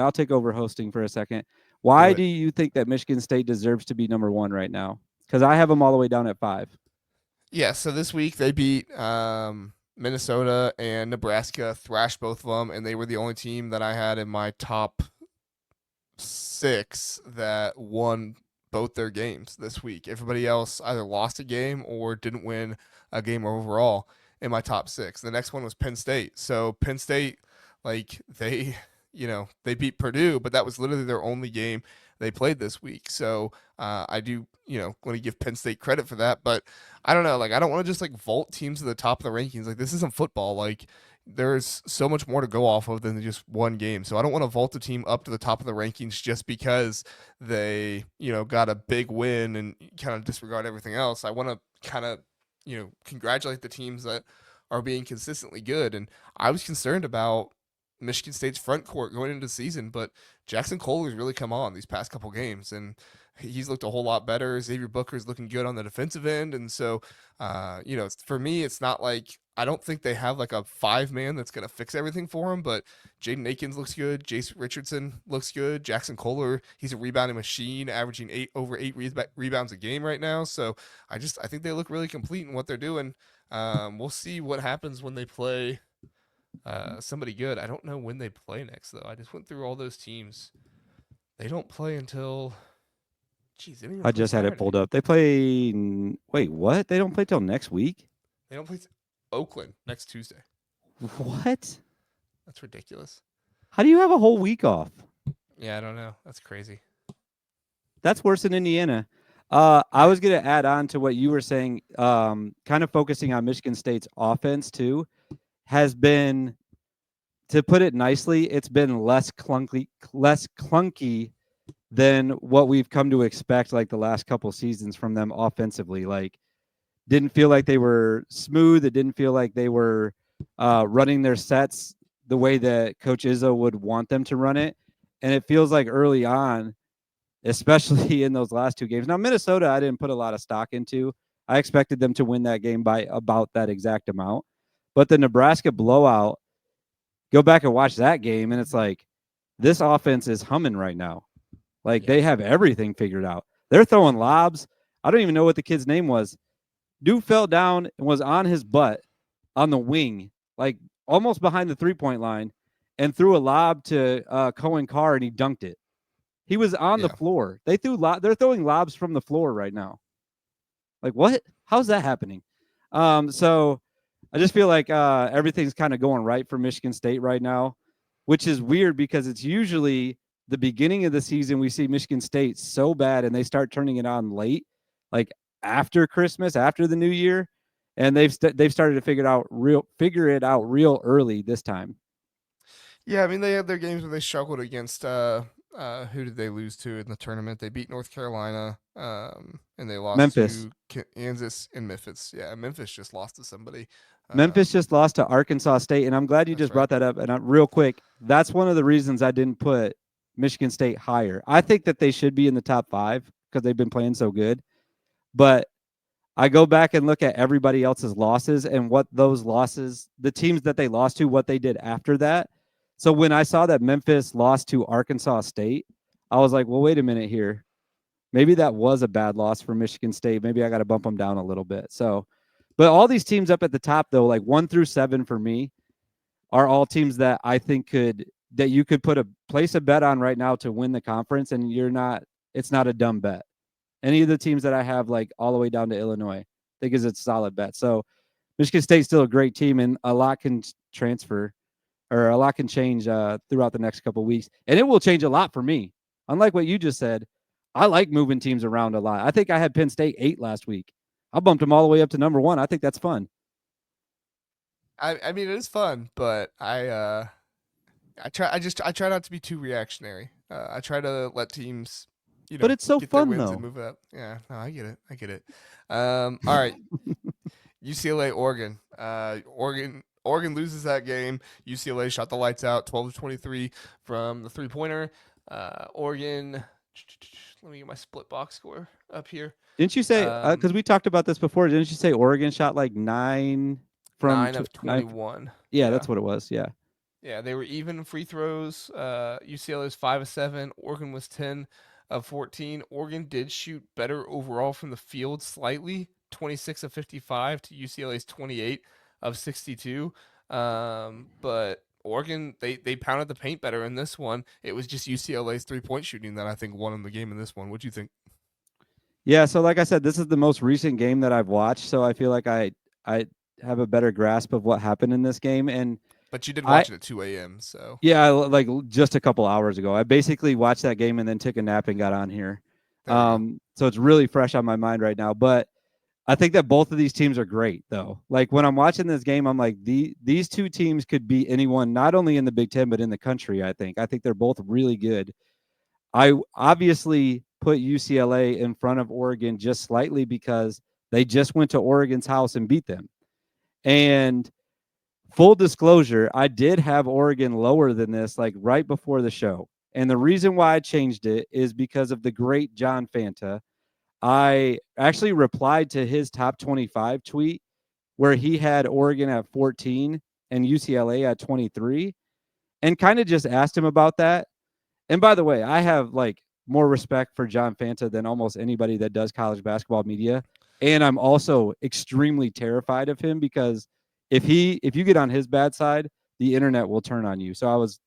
I'll take over hosting for a second. Why Do do it. you think that Michigan State deserves to be number one right now? Because I have them all the way down at 5. Yeah, so this week they beat Minnesota and Nebraska, thrashed both of them, and they were the only team that I had in my top six that won both their games this week. Everybody else either lost a game or didn't win a game overall in my top six. The next one was Penn State. So Penn State, like they beat Purdue, but that was literally their only game they played this week. So I do, want to give Penn State credit for that. But I don't know, like I don't want to just like vault teams to the top of the rankings. Like this isn't football. Like there's so much more to go off of than just one game. So I don't want to vault a team up to the top of the rankings just because they, got a big win and kind of disregard everything else. I want to kind of, congratulate the teams that are being consistently good. And I was concerned about Michigan State's front court going into the season, but Jackson Kohler's really come on these past couple games, and he's looked a whole lot better. Xavier Booker's looking good on the defensive end, and so, for me, it's not like I don't think they have like a 5-man that's going to fix everything for him, but Jaden Akins looks good. Jace Richardson looks good. Jackson Kohler, he's a rebounding machine, averaging over 8 rebounds a game right now. So I think they look really complete in what they're doing. We'll see what happens when they play somebody good. I don't know when they play next though. I just went through all those teams. They don't play until. Jeez, they don't even I play just had it Saturday. pulled up. They play. Wait, what? They don't play till next week? They don't play Oakland next Tuesday. What? That's ridiculous. How do you have a whole week off? Yeah, I don't know. That's crazy. That's worse than Indiana. I Yeah. was going to add on to what you were saying, kind of focusing on Michigan State's offense too, has been, to put it nicely, it's been less clunky than what we've come to expect like the last couple seasons from them offensively. Like didn't feel like they were smooth. It didn't feel like they were running their sets the way that Coach Izzo would want them to run it. And it feels like early on, especially in those last two games. Now, Minnesota, I didn't put a lot of stock into. I expected them to win that game by about that exact amount. But the Nebraska blowout, go back and watch that game, and it's like, this offense is humming right now. Like Yeah. they have everything figured out. They're throwing lobs. I don't even know what the kid's name was. Dude fell down and was on his butt on the wing, like almost behind the 3-point line, and threw a lob to Cohen Carr, and he dunked it. He was on the Yeah. floor. They're throwing lobs from the floor right now. Like what? How's that happening? So I just feel like everything's kind of going right for Michigan State right now, which is weird because it's usually the beginning of the season we see Michigan State so bad and they start turning it on late, like after Christmas, after the New Year, and they've started to figure it out real early this time. Yeah, I mean they had their games where they struggled against who did they lose to in the tournament? They beat North Carolina, and they lost Memphis. to Kansas and Memphis. Yeah, Memphis just lost to somebody. Memphis Um, just lost to Arkansas State, and I'm glad you that's just right. brought that up. And real quick, that's one of the reasons I didn't put Michigan State higher. I think that they should be in the top 5 because they've been playing so good. But I go back and look at everybody else's losses and what those losses, the teams that they lost to, what they did after that. So when I saw that Memphis lost to Arkansas State, I was like, well, wait a minute here. Maybe that was a bad loss for Michigan State. Maybe I got to bump them down a little bit. So, but all these teams up at the top, though, like 1 through 7 for me, are all teams that I think that you could place a bet on right now to win the conference, and it's not a dumb bet. Any of the teams that I have, like all the way down to Illinois, I think is a solid bet. So Michigan State's still a great team, and a lot can transfer or a lot can change throughout the next couple of weeks, and it will change a lot for me. Unlike what you just said, I like moving teams around a lot. I think I had Penn State 8 last week. I bumped them all the way up to number 1. I think that's fun. I mean it is fun, but I try not to be too reactionary. I try to let teams, But it's so get their fun wins and though. move up. Yeah, no, I get it. I get it. All right, UCLA, Oregon. Oregon loses that game. UCLA shot the lights out, 12 of 23 from the 3-pointer. Oregon. Let me get my split box score up here. Didn't you say Um, because we talked about this before? Didn't you say Oregon shot like 9 from 9 of 9? 21. Yeah, Yeah, that's what it was. Yeah. Yeah, they were even free throws. UCLA was 5 of 7. Oregon was 10 of 14. Oregon did shoot better overall from the field slightly, 26 of 55 to UCLA's 28 of 62. But Oregon, they pounded the paint better in this one. It was just UCLA's 3-point shooting that I think won them the game in this one. What do you think? Yeah, so like I said, this is the most recent game that I've watched, so I feel like I have a better grasp of what happened in this game. And But you did I watch it at 2 a.m., so yeah, like just a couple hours ago. I basically watched that game and then took a nap and got on here. there we go. So it's really fresh on my mind right now. But I think that both of these teams are great, though. Like when I'm watching this game, I'm like, these two teams could beat anyone, not only in the Big Ten but in the country. I think they're both really good. I obviously put UCLA in front of Oregon just slightly because they just went to Oregon's house and beat them. And full disclosure, I did have Oregon lower than this, like right before the show. And the reason why I changed it is because of the great John Fanta. I actually replied to his top 25 tweet where he had Oregon at 14 and UCLA at 23 and kind of just asked him about that. And by the way, I have like more respect for John Fanta than almost anybody that does college basketball media. And I'm also extremely terrified of him because if you get on his bad side, the internet will turn on you. So I was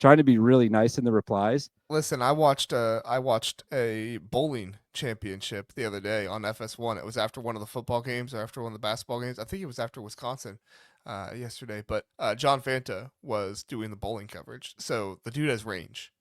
trying to be really nice in the replies. Listen, I watched a bowling championship the other day on FS1. It was after one of the football games or after one of the basketball games. I think it was after Wisconsin yesterday. But John Fanta was doing the bowling coverage, so the dude has range.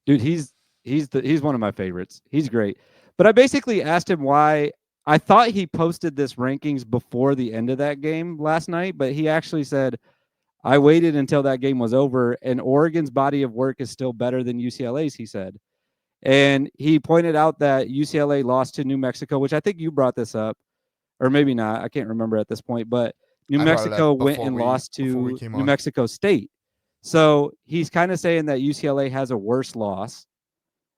Dude, he's one of my favorites. He's great. But I basically asked him why. I thought he posted this rankings before the end of that game last night, but he actually said I waited until that game was over, and Oregon's body of work is still better than UCLA's, he said. And he pointed out that UCLA lost to New Mexico, which I think you brought this up, or maybe not. I can't remember at this point, but New I brought it up Mexico went and lost before we to came New on. Mexico State. So he's kind of saying that UCLA has a worse loss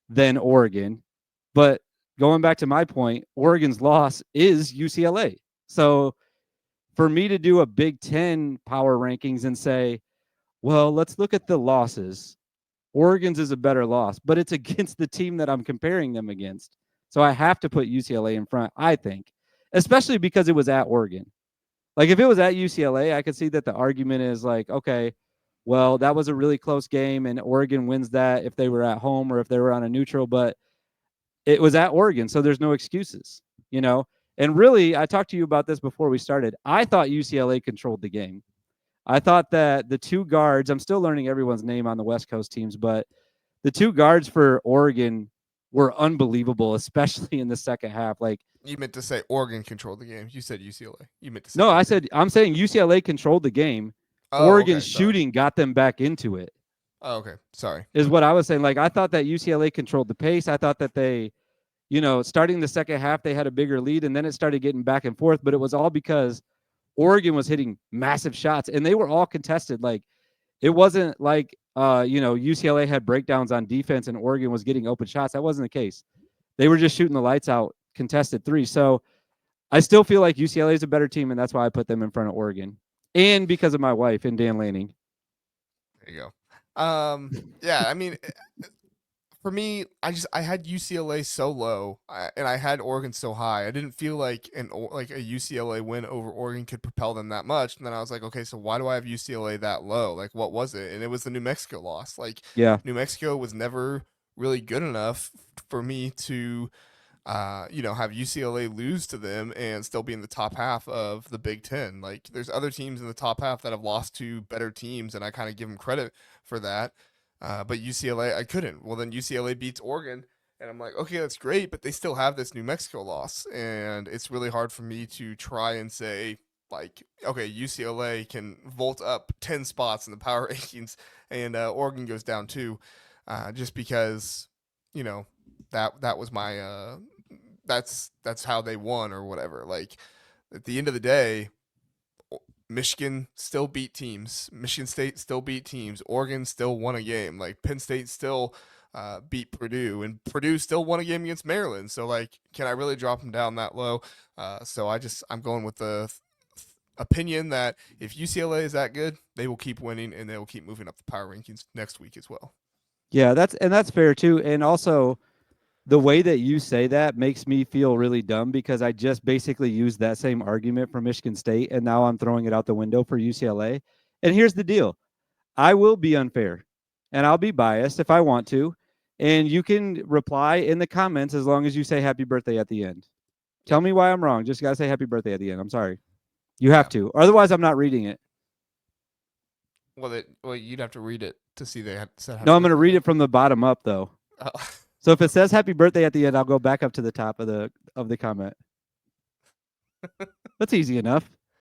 than Oregon. But going back to my point, Oregon's loss is UCLA. So for me to do a Big Ten power rankings and say, well, let's look at the losses. Oregon's is a better loss, but it's against the team that I'm comparing them against. So I have to put UCLA in front, I think, especially because it was at Oregon. Like if it was at UCLA, I could see that the argument is like, okay, well, that was a really close game and Oregon wins that if they were at home or if they were on a neutral, but it was at Oregon, so there's no excuses, you know? And really, I talked to you about this before we started. I thought UCLA controlled the game. I thought that the two guards, I'm still learning everyone's name on the West Coast teams, but the two guards for Oregon were unbelievable, especially in the second half. Like, You meant to say Oregon controlled the game. You said UCLA. You meant to say no, Oregon. I'm saying UCLA controlled the game. Oh, okay. Oregon's Sorry. shooting got them back into it, Oh, okay. Sorry. is what I was saying. Like, I thought that UCLA controlled the pace. I thought that they, starting the second half, they had a bigger lead and then it started getting back and forth, but it was all because Oregon was hitting massive shots and they were all contested. Like, it wasn't like UCLA had breakdowns on defense and Oregon was getting open shots. That wasn't the case. They were just shooting the lights out, contested three. So I still feel like UCLA is a better team, and that's why I put them in front of Oregon, and because of my wife and Dan Lanning. There you go. Yeah. I mean, for me, I had UCLA so low, and I had Oregon so high. I didn't feel like like a UCLA win over Oregon could propel them that much. And then I was like, okay, so why do I have UCLA that low? Like, what was it? And it was the New Mexico loss. Like, Yeah, New Mexico was never really good enough for me to, have UCLA lose to them and still be in the top half of the Big Ten. Like, there's other teams in the top half that have lost to better teams, and I kind of give them credit for that. But UCLA, I couldn't. Well, then UCLA beats Oregon, and I'm like, okay, that's great, but they still have this New Mexico loss, and it's really hard for me to try and say, like, okay, UCLA can vault up 10 spots in the power rankings, and Oregon goes down two, just because, you know, that was my that's how they won or whatever. Like at the end of the day, Michigan still beat teams. Michigan State still beat teams. Oregon still won a game. Like Penn State still beat Purdue, and Purdue still won a game against Maryland. So like, can I really drop them down that low? So I'm going with opinion that if UCLA is that good, they will keep winning and they will keep moving up the power rankings next week as well. Yeah, that's fair too. And also, the way that you say that makes me feel really dumb because I just basically used that same argument for Michigan State, and now I'm throwing it out the window for UCLA. And here's the deal: I will be unfair, and I'll be biased if I want to. And you can reply in the comments as long as you say happy birthday at the end. Tell me why I'm wrong. Just gotta say happy birthday at the end. I'm sorry. You have to. Otherwise, I'm not reading it. Well, you'd have to read it to see they said happy No, I'm going to birthday. read it from the bottom up, though. Oh. So if it says happy birthday at the end, I'll go back up to the top of the comment. That's easy enough.